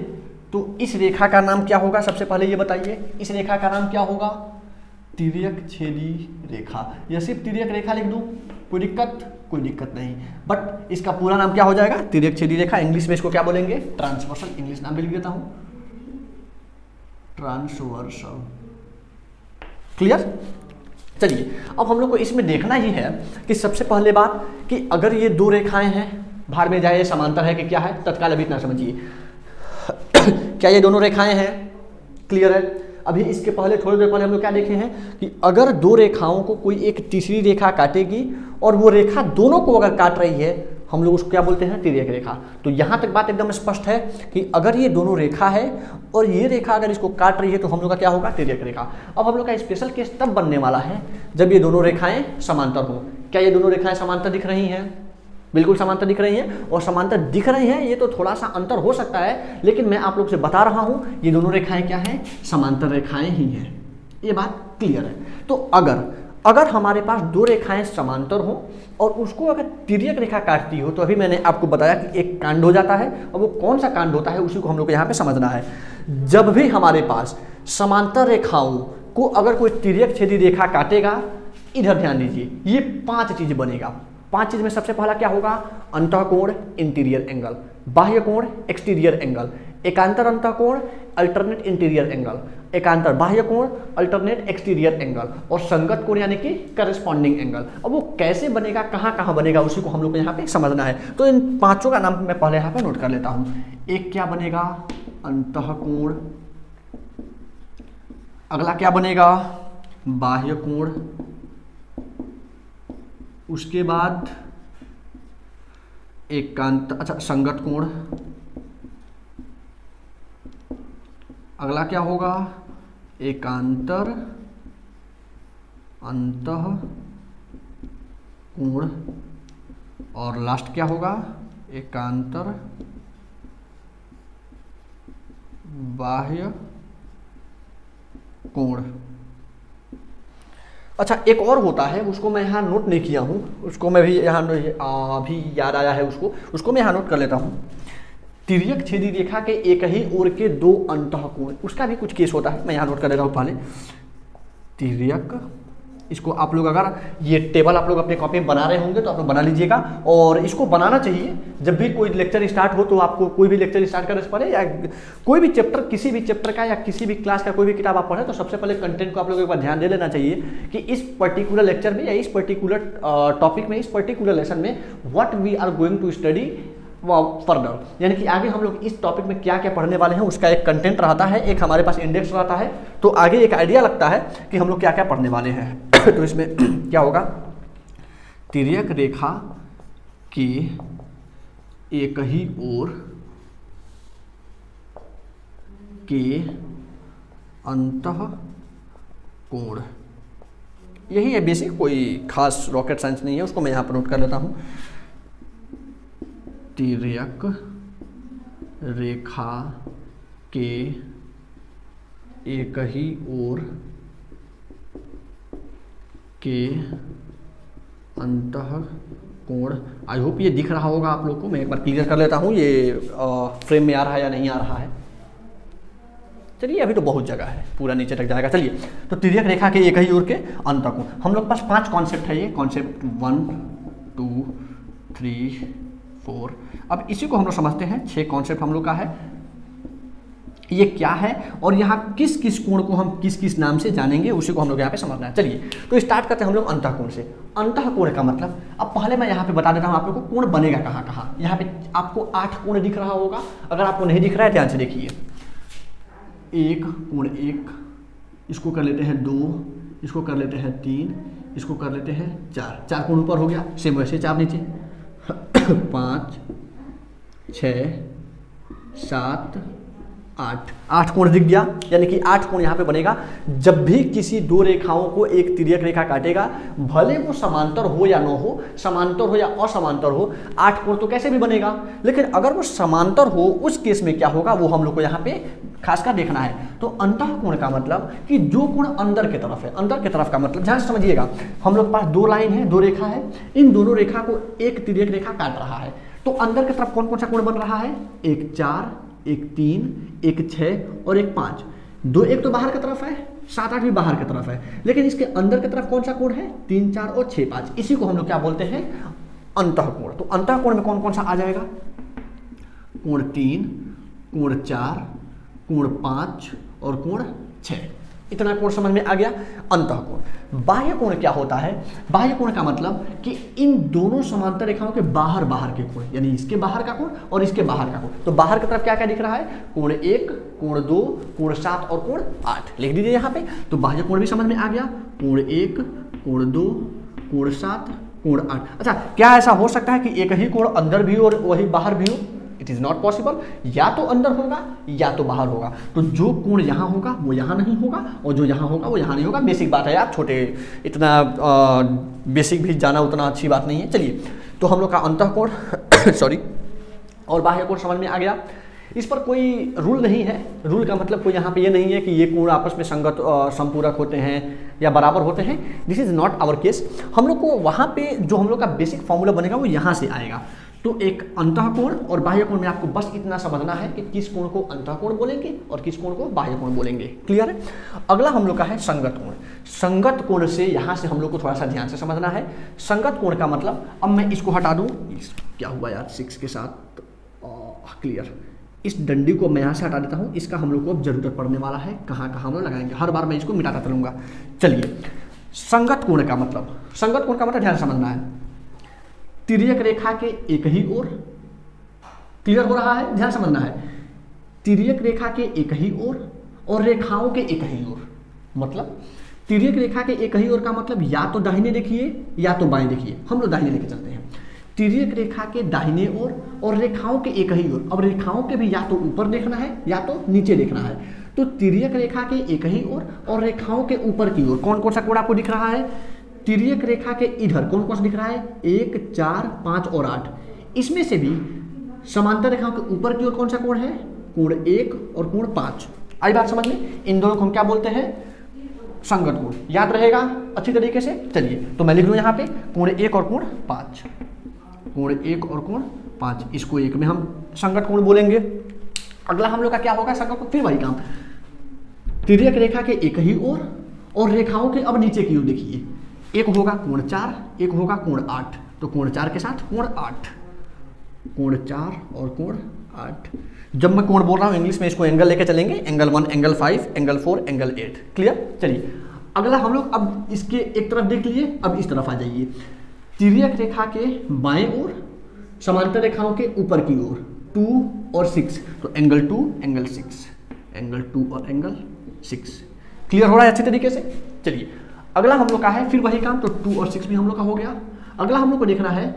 तो इस रेखा का नाम क्या होगा, सबसे पहले ये बताइए, इस रेखा का नाम क्या होगा, तिर्यक छेदी रेखा। या सिर्फ तिर्यक रेखा लिख दूं, कोई दिक्कत नहीं, बट इसका पूरा नाम क्या हो जाएगा, तिर्यक छेदी रेखा। इंग्लिश में इसको क्या बोलेंगे, ट्रांसवर्सल। इंग्लिश नाम भी लिख देता हूं, ट्रांसवर्सल। क्लियर? चलिए, अब हम लोग को इसमें देखना ही है कि सबसे पहले बात कि अगर ये दो रेखाएं हैं, भार में जाए, समांतर है कि क्या है, तत्काल अभी इतना समझिए। क्या ये दोनों रेखाएं हैं? क्लियर है? अभी इसके पहले थोड़ी देर पहले हम लोग क्या देखे हैं कि अगर दो रेखाओं को कोई एक तीसरी रेखा काटेगी और वो रेखा दोनों को अगर काट रही है हम लोग उसको क्या बोलते हैं, तिर्यक रेखा। तो यहाँ तक बात एकदम स्पष्ट है कि अगर ये दोनों रेखा है और ये रेखा अगर इसको काट रही है तो हम लोग का क्या होगा, तिर्यक रेखा। अब हम लोग का स्पेशल केस तब बनने वाला है जब ये दोनों रेखाएं समांतर हो। क्या ये दोनों रेखाएं समांतर दिख रही हैं? बिल्कुल समांतर दिख रही हैं, और समांतर दिख रही हैं, ये तो थोड़ा सा अंतर हो सकता है, लेकिन मैं आप लोग से बता रहा हूं ये दोनों रेखाएं क्या हैं, समांतर रेखाएं ही हैं। ये बात क्लियर है। तो अगर हमारे पास दो रेखाएं समांतर हो और उसको अगर तिर्यक रेखा काटती हो, तो अभी मैंने आपको बताया कि एक कांड हो जाता है, और वो कौन सा कांड होता है उसी को हम लोग यहाँ पे समझना है। जब भी हमारे पास समांतर रेखाओं को अगर कोई तिर्यक छेदी रेखा काटेगा, इधर ध्यान दीजिए, ये 5 चीज बनेगा। 5 चीज में सबसे पहला क्या होगा, अंतःकोण इंटीरियर एंगल, बाह्य कोण एक्सटीरियर एंगल, एकांतर अंतःकोण अल्टरनेट इंटीरियर एंगल, एकांतर बाह्य कोण अल्टरनेट एक्सटीरियर एंगल, और संगत कोण यानी कि करस्पॉन्डिंग एंगल। अब वो कैसे बनेगा, कहाँ कहाँ बनेगा, उसी को हम लोग को यहाँ पे समझना है। तो इन 5 का नाम मैं पहले यहाँ पे नोट कर लेता हूँ। एक क्या बनेगा, अंतःकोण। अगला क्या बनेगा, बाह्य कोण। उसके बाद संगत कोण। अगला क्या होगा, एकांतर अंतः कोण, और लास्ट क्या होगा, एकांतर बाह्य कोण। अच्छा, एक और होता है, उसको मैं यहाँ नोट नहीं किया हूँ, उसको मैं भी यहाँ अभी याद आया है, उसको मैं यहाँ नोट कर लेता हूँ। तिर्यक छेदी रेखा के एक ही ओर के 2 अंतःकोण, उसका भी कुछ केस होता है, मैं यहाँ नोट कर ले रहा हूँ पहले। तिर्यक, इसको आप लोग अगर ये टेबल आप लोग अपने कॉपी में बना रहे होंगे तो आप लोग बना लीजिएगा, और इसको बनाना चाहिए जब भी कोई लेक्चर स्टार्ट हो। तो आपको कोई भी लेक्चर स्टार्ट करने से पहले या कोई भी चैप्टर, किसी भी चैप्टर का या किसी भी क्लास का कोई भी किताब आप पढ़ें, तो सबसे पहले कंटेंट को आप लोग एक बार ध्यान दे लेना चाहिए कि इस पर्टिकुलर लेक्चर में या इस पर्टिकुलर टॉपिक में, इस पर्टिकुलर लेसन में what we are going to study further, यानी कि आगे हम लोग इस टॉपिक में क्या क्या पढ़ने वाले हैं, उसका एक कंटेंट रहता है, एक हमारे पास इंडेक्स रहता है, तो आगे एक आइडिया लगता है कि हम लोग क्या क्या पढ़ने वाले हैं। तो इसमें क्या होगा, तिर्यक रेखा के एक ही ओर के अंतः कोण, यही है बेसिक, कोई खास रॉकेट साइंस नहीं है, उसको मैं यहाँ पर नोट कर लेता हूँ। तिर्यक रेखा के एक ही ओर के अंतःकोण। आई होप ये दिख रहा होगा आप लोग को, मैं एक बार क्लियर कर लेता हूँ ये फ्रेम में आ रहा है या नहीं आ रहा है। चलिए, अभी तो बहुत जगह है, पूरा नीचे तक जाएगा। चलिए, तो तिर्यक रेखा के एक ही ओर के अंतःकोण, हम लोग के पास 5 कॉन्सेप्ट है। ये कॉन्सेप्ट 1 2 3 4, अब इसी को हम लोग समझते हैं। 6 कॉन्सेप्ट हम लोग का है, ये क्या है और यहाँ किस किस कोण को हम किस किस नाम से जानेंगे, उसी को हम लोग यहाँ पे समझना है। चलिए, तो स्टार्ट करते हैं हम लोग अंतःकोण से। अंतःकोण का मतलब, अब पहले मैं यहाँ पे बता देता हूँ आप लोग को कोण बनेगा कहाँ कहाँ। यहाँ पे आपको 8 कोण दिख रहा होगा, अगर आपको नहीं दिख रहा है ध्यान से देखिए। 1 कोण 1, इसको कर लेते हैं 2, इसको कर लेते हैं 3, इसको कर लेते हैं 4 कोण ऊपर हो गया, सेम वैसे 4 नीचे। 5 6 7 8 कोण दिख गया, यानी कि 8 कोण यहाँ पे बनेगा। जब भी किसी 2 रेखाओं को एक तिर्यक रेखा काटेगा, भले वो समांतर हो या न हो, समांतर हो या असमांतर हो, 8 कोण तो कैसे भी बनेगा। लेकिन अगर वो समांतर हो, उस केस में क्या होगा वो हम लोग को यहाँ पे खासकर देखना है। तो अंतःकोण का मतलब कि जो कोण अंदर की तरफ है, अंदर की तरफ का मतलब ध्यान से समझिएगा, हम लोग के पास 2 लाइन है, 2 रेखा है, इन दोनों रेखा को एक तिर्यक रेखा काट रहा है। तो अंदर की तरफ कौन कौन सा कोण बन रहा है, एक 4, एक 3, एक 6 और एक 5। 2 एक तो बाहर की तरफ है, 7 8 भी बाहर की तरफ है, लेकिन इसके अंदर की तरफ कौन सा कोण है, 3 4 और 6 5। इसी को हम लोग क्या बोलते हैं, अंतःकोण। तो अंतःकोण में कौन कौन सा आ जाएगा, कोण 3, कोण 4, कोण 5 और कोण 6। इतना कोण समझ में आ गया, अंतःकोण। बाह्य कोण क्या होता है, बाह्य कोण का मतलब कि इन दोनों समांतर रेखाओं के बाहर के कोण, यानी इसके बाहर का कोण और इसके बाहर का कोण। तो बाहर की तरफ क्या क्या दिख रहा है, कोण 1, कोण 2, कोण 7 और कोण 8 लिख दीजिए यहाँ पे। तो बाह्य कोण भी समझ में आ गया, कोण 1, कोण 2, कोण 7, कोण 8। अच्छा, क्या ऐसा हो सकता है कि एक ही कोण अंदर भी और वही बाहर भी हो? It is not possible. या तो अंदर होगा या तो बाहर होगा। तो जो कोण यहाँ होगा वो यहाँ नहीं होगा, और जो यहाँ होगा वो यहाँ नहीं होगा। बेसिक बात है यार, छोटे इतना बेसिक भी जाना उतना अच्छी बात नहीं है। चलिए, तो हम लोग का अंतःकोण सॉरी और बाह्य कोण समझ में आ गया। इस पर कोई रूल नहीं है। रूल का मतलब कोई यहाँ पे ये नहीं है कि ये कोण आपस में संगत संपूरक होते हैं या बराबर होते हैं। This is not our case. हम लोग को वहाँ पे जो हम लोग का बेसिक फॉर्मूला बनेगा वो यहाँ से आएगा। तो एक अंतःकोण और बाह्य कोण में आपको बस इतना समझना है कि किस कोण को अंतःकोण बोलेंगे और किस कोण को बाह्य कोण बोलेंगे। क्लियर है? अगला हम लोग का है संगत कोण। संगत कोण से यहाँ से हम लोग को थोड़ा सा ध्यान से समझना है। संगत कोण का मतलब, अब मैं इसको हटा दूँ, क्या हुआ यार 6 के साथ, क्लियर। इस डंडी को मैं यहाँ से हटा देता हूँ। इसका हम लोग को अब जरूरत पड़ने वाला है, कहाँ कहाँ हम लोग लगाएंगे। हर बार मैं इसको मिटाता चलूँगा। चलिए, संगत कोण का मतलब, संगत कोण का मतलब ध्यान समझना है, तिर्यक रेखा के एक ही ओर, क्लियर हो रहा है? ध्यान समझना है, तिर्यक रेखा के एक ही ओर और रेखाओं के एक ही ओर। मतलब तिर्यक रेखा के एक ही ओर का मतलब या तो दाहिने देखिए या तो बाएं देखिए। हम लोग दाहिने लेके चलते हैं। तिर्यक रेखा के दाहिने ओर और रेखाओं के एक ही ओर। अब रेखाओं के भी या तो ऊपर देखना है या तो नीचे देखना है। तो तिर्यक रेखा के एक ही ओर और रेखाओं के ऊपर की ओर कौन कौन सा कोण आपको दिख रहा है? तिर्यक रेखा के इधर कौन कौन सा दिख रहा है? 1, 4, 5 और 8। इसमें से भी समांतर रेखाओं के ऊपर की ओर कौन सा कोण है? कोण 1 और कोण 5। आई बात समझ में? इन दोनों को हम क्या बोलते हैं? संगत कोण। याद रहेगा अच्छी तरीके से? चलिए, तो मैं लिख लूँ यहाँ पे कोण 1 और कोण 5। कोण 1 और कोण 5, इसको एक में हम संगत कोण बोलेंगे। अगला हम लोग का क्या होगा? संगत कोण। फिर वही काम, तिर्यक रेखा के एक ही ओर और रेखाओं के अब नीचे की ओर देखिए। एक होगा कोण 4, एक होगा कोण 8। तो कोण 4 के साथ कोण 8, कोण 4 और कोण 8। जब मैं कोण बोल रहा हूँ इंग्लिश में इसको एंगल लेके चलेंगे, angle 1, angle 5, angle 4, angle 8। Clear? चलिए, अगला हम लोग अब इसके एक तरफ देख लिए, अब इस तरफ आ जाइए। तिर्यक रेखा के बाएं ओर, समांतर रेखाओं के ऊपर की ओर 2 और 6। तो एंगल 2, एंगल 6, एंगल 2 और एंगल 6। क्लियर हो रहा है अच्छे तरीके से? चलिए, अगला हम लोग का है फिर वही काम। तो 2 और 6 भी हम लोग का हो गया। अगला हम लोग को देखना है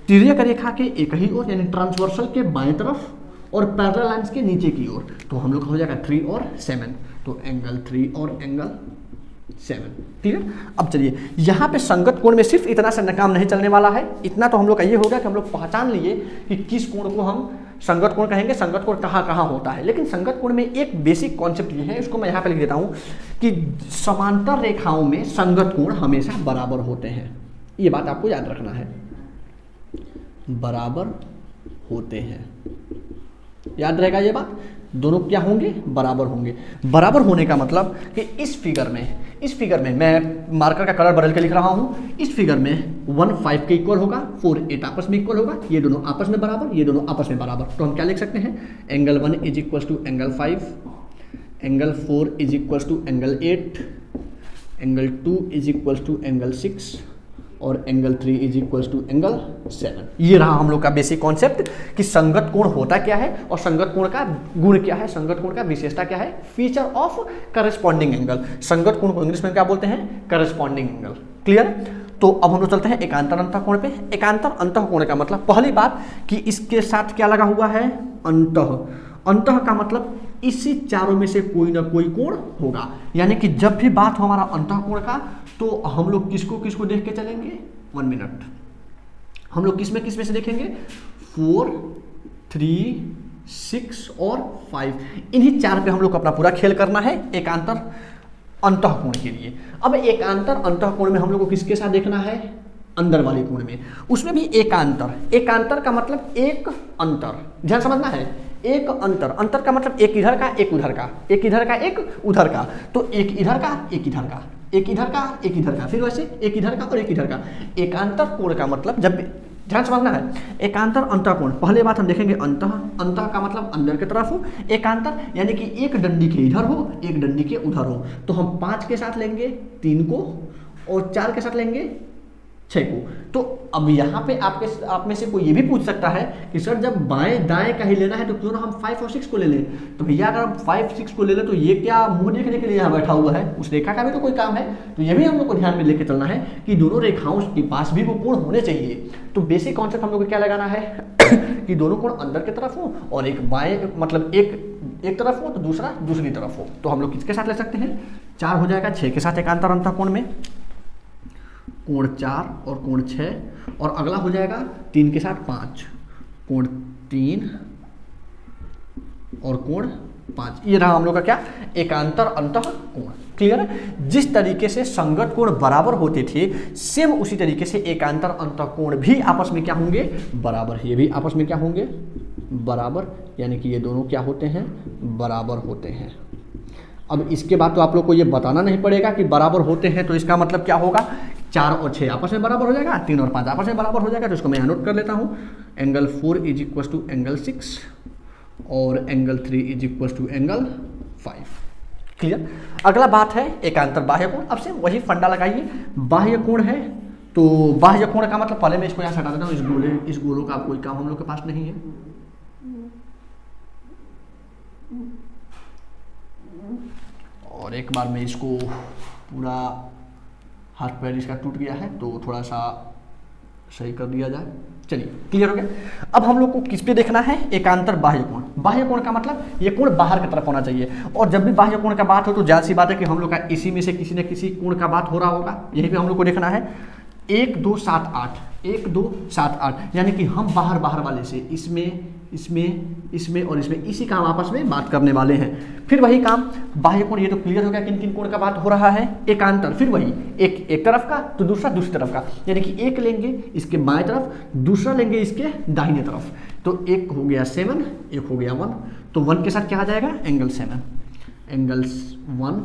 तिर्यक रेखा के एक ही ओर यानी ट्रांसवर्सल के बाएं तरफ और पैरेलल लाइंस के नीचे की ओर। तो हम लोग का हो जाएगा 3 और 7। तो एंगल 3 और एंगल 7। क्लियर? अब चलिए, यहाँ पे संगत कोण में सिर्फ इतना से काम नहीं चलने वाला है। इतना तो हम लोग का ये होगा कि हम लोग पहचान लिए कि किस कोण को हम संगत कोण कहेंगे, संगत कोण कहाँ कहाँ होता है। लेकिन संगत कोण में एक बेसिक कॉन्सेप्ट ये है, इसको मैं यहाँ पे लिख देता हूँ कि समांतर रेखाओं में संगत कोण हमेशा बराबर होते हैं। ये बात आपको याद रखना है, बराबर होते हैं। याद रहेगा ये बात, दोनों क्या होंगे? बराबर होंगे। बराबर होने का मतलब कि इस फिगर में मैं मार्कर का कलर बदल के लिख रहा हूँ। इस फिगर में 1 5 के इक्वल होगा, 4 8 आपस में इक्वल होगा। ये दोनों आपस में बराबर, ये दोनों आपस में बराबर। तो हम क्या लिख सकते हैं? Angle 1 is equal to angle 5, angle 4 is equal to angle 8, angle 2 is equal to angle 6 और angle 3 is equal to angle 7। ये रहा हम लोग का बेसिक कॉन्सेप्ट कि संगत कोण होता क्या है और संगत कोण का गुण क्या है, संगत कोण का विशेषता क्या है, फीचर ऑफ करस्पॉन्डिंग एंगल। संगत कोण को इंग्लिश में क्या बोलते हैं? Corresponding angle. क्लियर? तो अब हम लोग चलते हैं एकांतर अंतःकोण पे। एकांतर अंतःकोण का मतलब पहली बात कि इसके साथ क्या लगा हुआ है? अंतः। अंतः का मतलब इसी चारों में से कोई ना कोई कोण होगा। यानी कि जब भी बात हो हमारा अंतःकोण का, तो हम लोग किसको किसको देख के चलेंगे? 1 मिनट। हम लोग किसमें किसमें से देखेंगे? 4, 3, 6 और 5। इन्हीं 4 पे हम लोग को अपना पूरा खेल करना है एकांतर अंतःकोण के लिए। अब एकांतर अंतःकोण में हम लोग को किसके साथ देखना है? अंदर वाले कोण में। उसमें भी एकांतर। एकांतर का मतलब एक अंतर। ध्यान समझना है, एक अंतर। अंतर का मतलब एक इधर का एक उधर का, एक इधर का एक उधर का। तो एक इधर का एक इधर का, एक इधर का एक इधर का, फिर वैसे एक इधर का और एक इधर का। एकांतर कोण का मतलब जब, ध्यान समझना है, एकांतर अंतःकोण। पहले बात हम देखेंगे अंतः। अंतः का मतलब अंदर की तरफ हो। एकांतर यानी कि एक डंडी के इधर हो, एक डंडी के उधर हो। तो हम 5 के साथ लेंगे 3 को और 4 के साथ लेंगे 6 को। तो अब यहाँ पे आप में से कोई ये भी पूछ सकता है कि सर जब बाएं दाएं का ही लेना है तो क्यों ना हम 5 और 6 को ले लें। तो भैया अगर हम 5 6 को ले लें तो ये क्या मुंह देखने के लिए यहाँ बैठा हुआ है, उस रेखा का भी तो कोई काम है। तो ये भी हम लोग को ध्यान में लेके चलना है कि दोनों रेखाओं के पास भी वो कोण होने चाहिए। तो बेसिक कॉन्सेप्ट हम लोग को क्या लगाना है कि दोनों कोण अंदर की तरफ हो और एक बाएं मतलब एक तरफ हो तो दूसरा दूसरी तरफ हो। तो हम लोग किसके साथ ले सकते हैं, 4 हो जाएगा 6 के साथ एकांतर अंतःकोण में, कोण 4 और कोण 6, और अगला हो जाएगा 3 के साथ 5, कोण 3 और कोण 5। ये रहा हम लोग का क्या, एकांतर अंतःकोण। क्लियर है। जिस तरीके से संगत कोण बराबर होते थे सेम उसी तरीके से एकांतर अंतःकोण भी आपस में क्या होंगे, बराबर। ये भी आपस में क्या होंगे, बराबर, यानी कि ये दोनों क्या होते हैं, बराबर होते हैं। अब इसके बाद तो आप लोग को ये बताना नहीं पड़ेगा कि बराबर होते हैं, तो इसका मतलब क्या होगा, 4 और 6 आपस में बराबर हो जाएगा, 3 और 5 आपस में बराबर हो जाएगा। तो इसको मैं यहाँ नोट कर लेता हूँ, angle 4 is equal to angle 6 और angle 3 is equal to angle 5। Clear. अगला बात है एकांतर बाह्य कोण। अब से वही फंडा लगाइए, बाह्य कोण है तो बाह्य कोण का मतलब, पहले मैं इसको यहाँ से हटा देता हूँ, इस गोलों का कोई काम हम लोग के पास नहीं है। और एक बार मैं इसको पूरा हाथ पैर इसका टूट गया है तो थोड़ा सा सही कर दिया जाए। चलिए क्लियर हो गया। अब हम लोग को किस पे देखना है, एकांतर बाह्य कोण। बाह्य कोण का मतलब ये कोण बाहर की तरफ होना चाहिए। और जब भी बाह्य कोण का बात हो तो जाहिर सी बात है कि हम लोग का इसी में से किसी न किसी कोण का बात हो रहा होगा। यही पे हम लोग को देखना है 1 2 7 8, 1 2 7 8, यानी कि हम बाहर वाले से इसमें और इसमें इसी का आपस में बात करने वाले हैं। फिर वही काम बाह्य कोण, ये तो क्लियर हो गया किन किन कोण का बात हो रहा है। एकांतर फिर वही एक तरफ का तो दूसरा दूसरी तरफ का, यानी कि एक लेंगे इसके बाएं तरफ, दूसरा लेंगे इसके दाहिने तरफ। तो एक हो गया 7, एक हो गया 1, तो 1 के साथ क्या आ जाएगा, एंगल 7, एंगल 1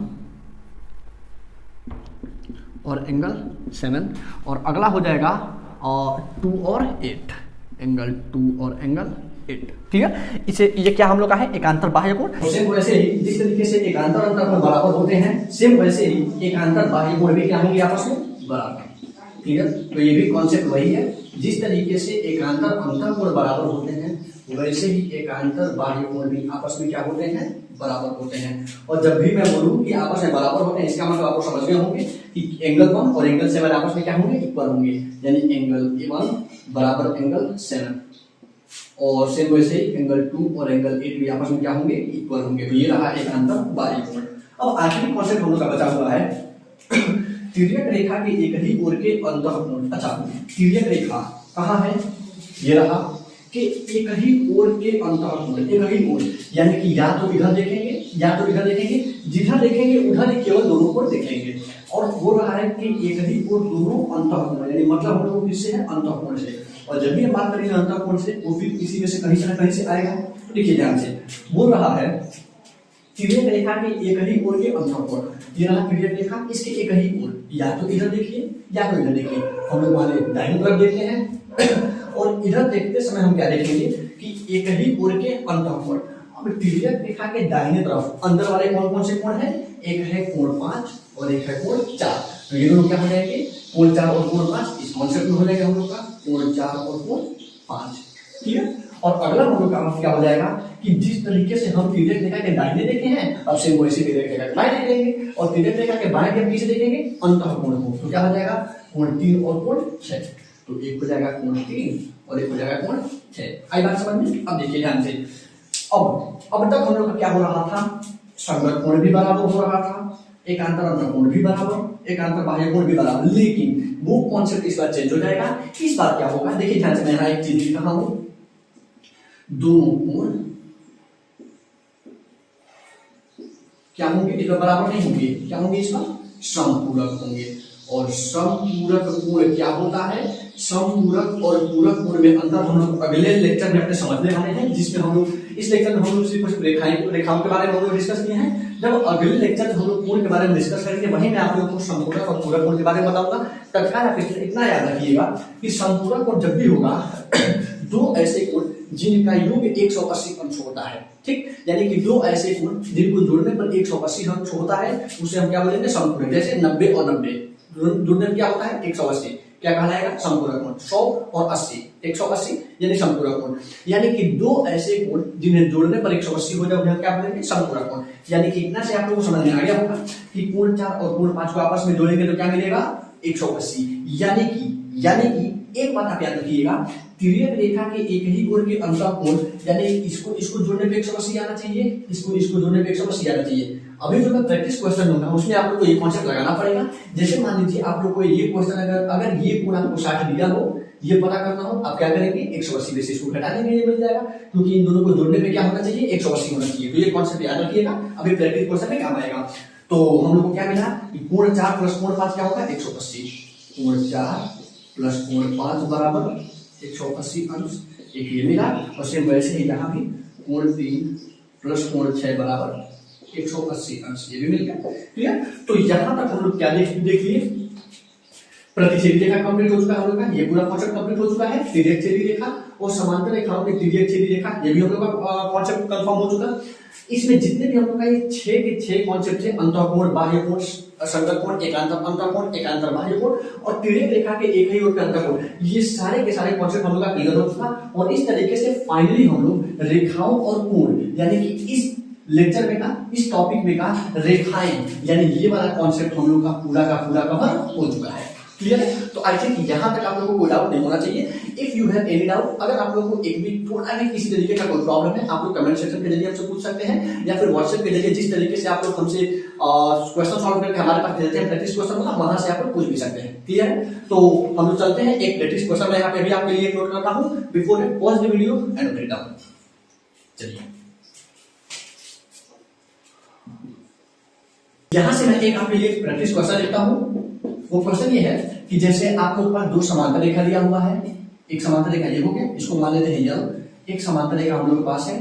और एंगल 7, और अगला हो जाएगा 2 और 8, एंगल 2 और एंगल 8। ठीक है। इसे ये क्या हम लोग का है, एकांतर बाह्य कोण। सेम वैसे ही जिस तरीके से एकांतर अंतःकोण बराबर होते हैं, सेम वैसे ही एकांतर बाह्य कोण भी क्या होंगे, आपस में बराबर। क्लियर। तो ये भी कॉन्सेप्ट वही है, जिस तरीके से एकांतर अंतःकोण बराबर होते हैं वैसे ही एकांतर बाह्य कोण भी आपस में क्या होते हैं, बराबर होते हैं। और जब भी मैं बोलूं कि आपस में बराबर होते हैं, इसका मतलब आपको समझ गए होंगे कि एंगल 1 और एंगल 7 आपस में क्या होंगे, इक्वल होंगे, यानी एंगल 1 बराबर एंगल 7, और सेम वैसे ही एंगल 2 और एंगल 8 भी आपस में क्या होंगे, इक्वल होंगे। तो ये रहा एकांतर बाह्य कोण। अब आखिरी कॉन्सेप्ट हम लोग का बचा हुआ है तिर्यक रेखा के एक ही ओर के अंतःकोण। अच्छा, तिर्यक रेखा कहाँ है, ये रहा कि एक ही ओर के अंतःकोण, एक ही ओर, यानी कि या तो इधर देखेंगे या तो इधर देखेंगे, जिधर देखेंगे उधर ही केवल दोनों को देखेंगे। और बोल रहा है कि एक ही ओर दोनों अंतःकोण, यानी मतलब हम लोग किससे है, अंतःकोण से। और जब भी हम बात करेंगे अंतःकोण से वो फिर इसी में से कहीं से आएगा। तो देखिए ध्यान से, बोल रहा है तिर्यक रेखा के एक ही ओर के अंतःकोण। ये रहा तिर्यक रेखा, इसके एक ही ओर, या तो इधर देखिए या तो इधर देखिए। हम लोग वाले दाहिनी तरफ देखते हैं और इधर देखते समय हम क्या देखेंगे कि एक ही ओर के अंतःकोण। अब तिर्यक रेखा के दाहिने तरफ अंदर वाले कौन कौन से कोण है, एक है कोण 5 और एक है कोण 4। तो ये दोनों क्या हो जाएंगे, कोण 4 और कोण 5, इस कॉन्सेप्ट में हो जाएगा हम लोग का कोण 4 और कोण 5। ठीक है। और अगला हम लोग का क्या हो जाएगा कि जिस तरीके से हम तिर्यक रेखा के दाहिने देखे हैं, अब से वैसे तिर्यक रेखा के बाएं देखेंगे, और तिर्यक रेखा के बाएं के पीछे देखेंगे अंतःकोण को। तो क्या हो जाएगा, कोण 3 और कोण 6। तो एक हो जाएगा कोण 3 और एक हो जाएगा कोण 6। आई बात समझ में। अब देखिए ध्यान से, अब तक हम लोग का क्या हो रहा था, संगत कोण भी बराबर हो रहा था, एकांतर अंतःकोण भी बराबर, एकांतर बाह्य कोण भी बराबर, लेकिन वो कॉन्सेप्ट इस बार चेंज हो जाएगा। इस बार क्या होगा, देखिए ध्यान से, मैं यहाँ एक चीज लिख रहा हूं, दोनों कोण क्या होंगे, इस बार बराबर नहीं होंगे, क्या होंगे, इस बार समपूरक होंगे। और समपूरक कोण क्या होता है, समपूरक और पूरक कोण में अंतर हम लोग अगले लेक्चर में अपने समझने वाले हैं, जिसमें हम लोग इस लेक्चर में हम लोग कुछ रेखाओं के बारे में हम लोग डिस्कस किए हैं। जब अगले लेक्चर में हम लोग कोण के बारे में डिस्कस करेंगे, वहीं मैं आप लोगों को समपूरक और पूरक कोण के बारे में बताऊंगा। तत्काल आप इतना याद रखिएगा कि समपूरक कोण जब भी होगा दो ऐसे कोण जिनका योग 180 अंश होता है, ठीक, यानी कि दो ऐसे कोण जिनको जोड़ने पर 180 अंश होता है, उसे हम क्या बोलेंगे, समपूरक। जैसे 90 और 90 जुड़ने में क्या होता है, 180। क्या कहलाएगा? समपूरक कोण। 100 और 80, 180 यानी समपूरक कोण। यानी कि दो ऐसे कोण जिन्हें जोड़ने पर 180 हो जाए उन्हें क्या बोलेंगे? समपूरक कोण। यानी कि इतना से आप लोगों को समझ में आ गया होगा कि कोण 4 और कोण 5 को आपस में जोड़ेंगे तो क्या मिलेगा? 180। यानी कि एक बात आप याद रखिएगा, तिर्यक रेखा के एक ही कोण के अंतर कोण यानी इसको जोड़ने पे 180 आना चाहिए, इसको जोड़ने पे 180 आना चाहिए। अभी जो मैं प्रैक्टिस क्वेश्चन दूंगा उसमें आप लोग को ये कॉन्सेप्ट लगाना पड़ेगा। जैसे मान लीजिए आप लोग को ये क्वेश्चन अगर ये कोण आपको 60 दिया हो, ये पता करना हो, आप क्या करेंगे? 180 में से इसको घटा देंगे, ये मिल जाएगा, क्योंकि इन दोनों को जोड़ने पे क्या होना चाहिए? 180 होना चाहिए। तो ये कॉन्सेप्ट याद रखिएगा, अभी प्रैक्टिस क्वेश्चन में काम आएगा। तो हम लोग को क्या मिला कि कोण 4 प्लस कोण 5 क्या होगा? 180। कोण 4 प्लस कोण 5 बराबर 180 अंश, एक ये मिला। और सेम वैसे ही यहाँ भी कोण 3 प्लस कोण 6 बराबर 180 अंश, ये भी मिल गया। क्लियर? तो यहां तक हम लोग क्या देख लिए? प्रतिच्छेदी रेखा कंप्लीट हो चुका है हम लोग का, ये पूरा कॉन्सेप्ट कंप्लीट हो चुका है। तिर्यक छेदी रेखा और समांतर रेखाओं की तिर्यक छेदी रेखा, ये भी हम लोग का कॉन्सेप्ट कंफर्म हो चुका। इसमें जितने भी हम लोग का ये 6 के 6 कॉन्सेप्ट है, अंतःकोण, बाह्य कोण, संगत कोण, एकांतर अंतःकोण, एकांतर बाह्य कोण और तिर्यक रेखा के एक ही ओर के अंतःकोण, ये सारे के सारे कॉन्सेप्ट हम लोग का क्लियर हो चुका। और इस तरीके से फाइनली हम लोग रेखाओं और कोण यानी कि इस लेक्चर में का, इस टॉपिक में का रेखाएं यानी ये वाला कॉन्सेप्ट हम लोग का पूरा कवर हो चुका है। क्लियर है? तो आई थिंक यहां तक आप लोगों को कोई डाउट नहीं होना चाहिए। If you have any doubt, अगर आप लोगों को एक भी थोड़ा भी किसी तरीके का कोई प्रॉब्लम है, आप लोग कमेंट सेक्शन के जरिए हमसे पूछ सकते हैं, या फिर व्हाट्सएप के जरिए जिस तरीके से आप लोग हमसे क्वेश्चन सॉल्व करके हमारे पास भेजते हैं प्रैक्टिस क्वेश्चन वाला, वहां से आप लोग पूछ भी सकते हैं। क्लियर है? तो हम लोग चलते हैं, एक प्रैक्टिस क्वेश्चन मैं यहाँ पे भी आपके लिए नोट करता हूँ before pause the video and note it down. चलिए, यहां से मैं एक आपके लिए प्रैक्टिस क्वेश्चन लेता हूं। वो क्वेश्चन ये है कि जैसे आप लोग के पास दो समांतर रेखा दिया हुआ है, एक समांतर रेखा ये हो गया, इसको मान लेते हैं ये, एक समांतर रेखा हम लोग के पास है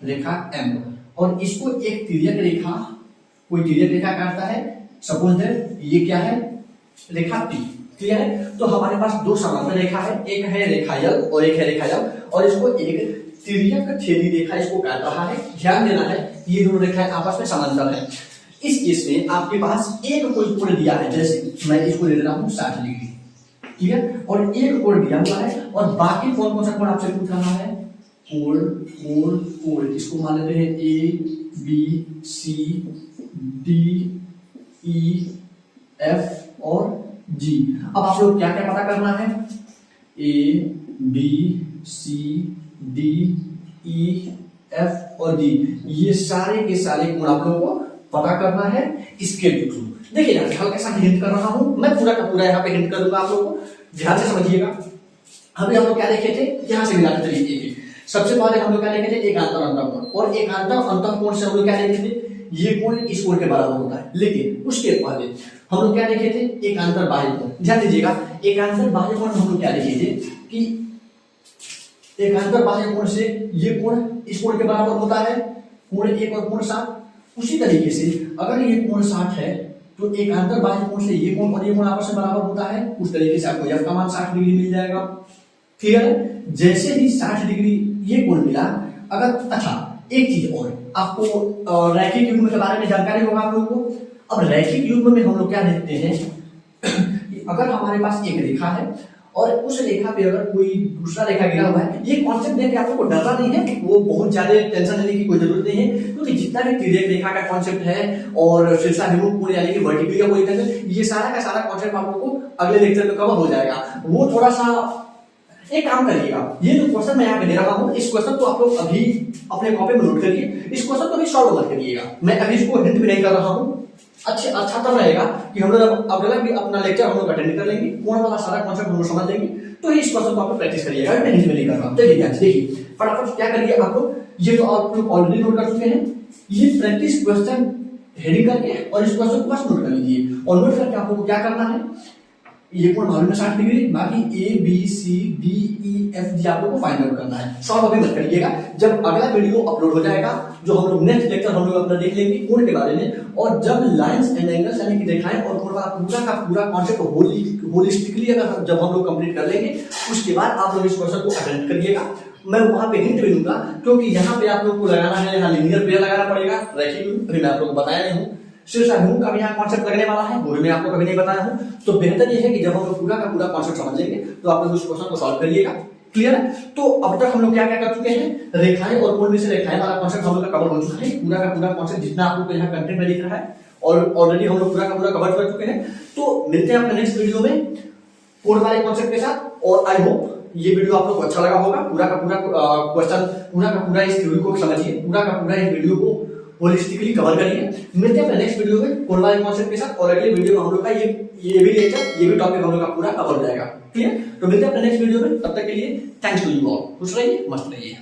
रेखा M, और इसको एक तिर्यक रेखा, कोई तिर्यक रेखा काटता है, सपोज दैट ये क्या है? रेखा P। क्लियर है? तो हमारे पास दो समांतर रेखा है, एक है रेखा L और एक है रेखा L, और इसको एक तिर्यक छेदी रेखा इसको काट रहा है। ध्यान देना है ये दोनों रेखाएं आपस में समांतर है। इस केस में आपके पास एक कोई कोण दिया है, जैसे मैं इसको ले रहा हूं 60 डिग्री, ठीक है, और एक कोण दिया हुआ है, और बाकी कौन कौन सा कोण आपसे पूछ रहा है? कोण कोण कोण, इसको मान लेते हैं A B C D E F और G। अब आप लोग क्या क्या पता करना है? A B C D E F और G, ये सारे के सारे कोण आप लोगों को पता करना है इसके थ्रू। देखिए यार, हल्का सा हिंट कर रहा हूं मैं, पूरा का पूरा यहाँ पे हिंट कर दूंगा आप लोगों को, ध्यान से समझिएगा। अभी हम लोग क्या देखे थे? यहां से मिलाते चलिए एक। सबसे पहले हम लोग क्या देखे थे? एकांतर अंतःकोण, और एकांतर अंतःकोण से हम लोग क्या देखे थे? ये कोण इस कोण के बराबर होता है। लेकिन उसके पहले हम लोग क्या देखे थे? एकांतर बाह्य कोण। ध्यान दीजिएगा, एकांतर बाह्य कोण हम लोग क्या देखे थे कि एकांतर बाह्य कोण से ये कोण इस कोण के बराबर होता है, कोण 1 और कोण 7। उसी तरीके से अगर ये कोण 60 है तो एकांतर बाह्य कोण से ये कोण और ये कोण आपस में बराबर होता है, उस तरीके से आपको f का मान 60 डिग्री मिल जाएगा। क्लियर है? जैसे ही 60 डिग्री ये कोण मिला, अगर अच्छा एक चीज और आपको रैखिक युग्म के बारे में जानकारी होगा आप लोगों को। अब रैखिक युग्म में हम लोग क्या देखते हैं कि अगर हमारे पास एक रेखा है और उस रेखा पे अगर कोई दूसरा रेखा गिरा हुआ है, ये कॉन्सेप्ट देख के आप लोग को डरना नहीं है, वो बहुत ज्यादा टेंशन लेने की कोई जरूरत नहीं है, क्योंकि जितना भी तिर्यक रेखा का कॉन्सेप्ट है और शीर्षाभिमुख कोण यानी कि वर्टिकली का कोई टेंशन, ये सारा का सारा कॉन्सेप्ट आप लोगों को अगले लेक्चर में कवर हो जाएगा। वो थोड़ा सा एक काम करिएगा, ये जो क्वेश्चन मैं यहाँ पे दे रहा हूँ, इस क्वेश्चन को आप लोग अभी अपने कॉपी में नोट करिए, इस क्वेश्चन को अभी सॉल्व मत करिएगा, मैं अभी इसको हिंट भी नहीं कर रहा हूँ। अच्छा तब रहेगा कि हम लोग अगला भी अपना लेक्चर हम लोग अटेंड कर लेंगे, कोण वाला सारा कॉन्सेप्ट हम लोग समझ लेंगे, तो इस क्वेश्चन को आप लोग प्रैक्टिस करिएगा, मैं हिंट में नहीं कर रहा हूँ। देखिए फटाफट क्या करिए आप लोग, ये तो आप लोग ऑलरेडी नोट कर चुके हैं, ये प्रैक्टिस क्वेश्चन हेडिंग करके और इस क्वेश्चन को बस नोट कर लीजिए, और नोट करके आप लोग को क्या करना है, ये कोण मालूम है 60 डिग्री, बाकी A B C D E F G आप लोग को फाइंड आउट करना है। सॉल्व अभी मत करिएगा, जब अगला वीडियो अपलोड हो जाएगा, जो हम लोग नेक्स्ट लेक्चर हम लोग अपना देख लेंगे कोण के बारे में, और जब लाइंस एंड एंगल्स यानी कि रेखाएं और कोण वाला पूरा का पूरा कॉन्सेप्ट होलिस्टिकली अगर जब हम लोग कंप्लीट कर लेंगे, उसके बाद आप लोग इस क्वेश्चन को अटेंड करिएगा। मैं वहां पे हिंट भी दूंगा, क्योंकि यहाँ पे आप लोग को लगाना है, यहाँ लीनियर पेयर लगाना पड़ेगा, रैखिक, अभी मैं आप लोग को बताया नहीं हूँ, सिर्फ समूह का भी यहाँ कॉन्सेप्ट लगने वाला है, वो भी मैं आपको कभी नहीं बताया हूँ। तो बेहतर ये है कि जब हम लोग पूरा का पूरा कॉन्सेप्ट समझेंगे तो आप लोग उस क्वेश्चन को सॉल्व करिएगा। क्लियर है? तो अब तक हम लोग क्या क्या कर चुके हैं, रेखाएं और कोण में से रेखाएं वाला कॉन्सेप्ट हम लोग का कवर हो चुका है। पूरा का पूरा कॉन्सेप्ट जितना आप लोग को यहाँ कंटेंट में दिख रहा है और ऑलरेडी हम लोग पूरा का पूरा कवर कर चुके हैं। तो मिलते हैं अपने नेक्स्ट वीडियो में कोण वाले कॉन्सेप्ट के साथ। और आई होप ये वीडियो आप लोग को अच्छा लगा होगा। पूरा का पूरा क्वेश्चन, पूरा का पूरा इस थ्योरी को समझिए, पूरा का पूरा इस वीडियो को होलिस्टिकली कवर करिए। मिलते हैं अपने नेक्स्ट वीडियो में कोण वाले कॉन्सेप्ट के साथ, और अगले वीडियो में हम लोग का ये भी लेक्चर, ये भी टॉपिक हम लोग का पूरा कवर हो जाएगा। क्लियर? तो मिलते हैं अपने नेक्स्ट वीडियो में, तब तक के लिए थैंक्स टू यू ऑल। खुश रहिए, मस्त रहिए।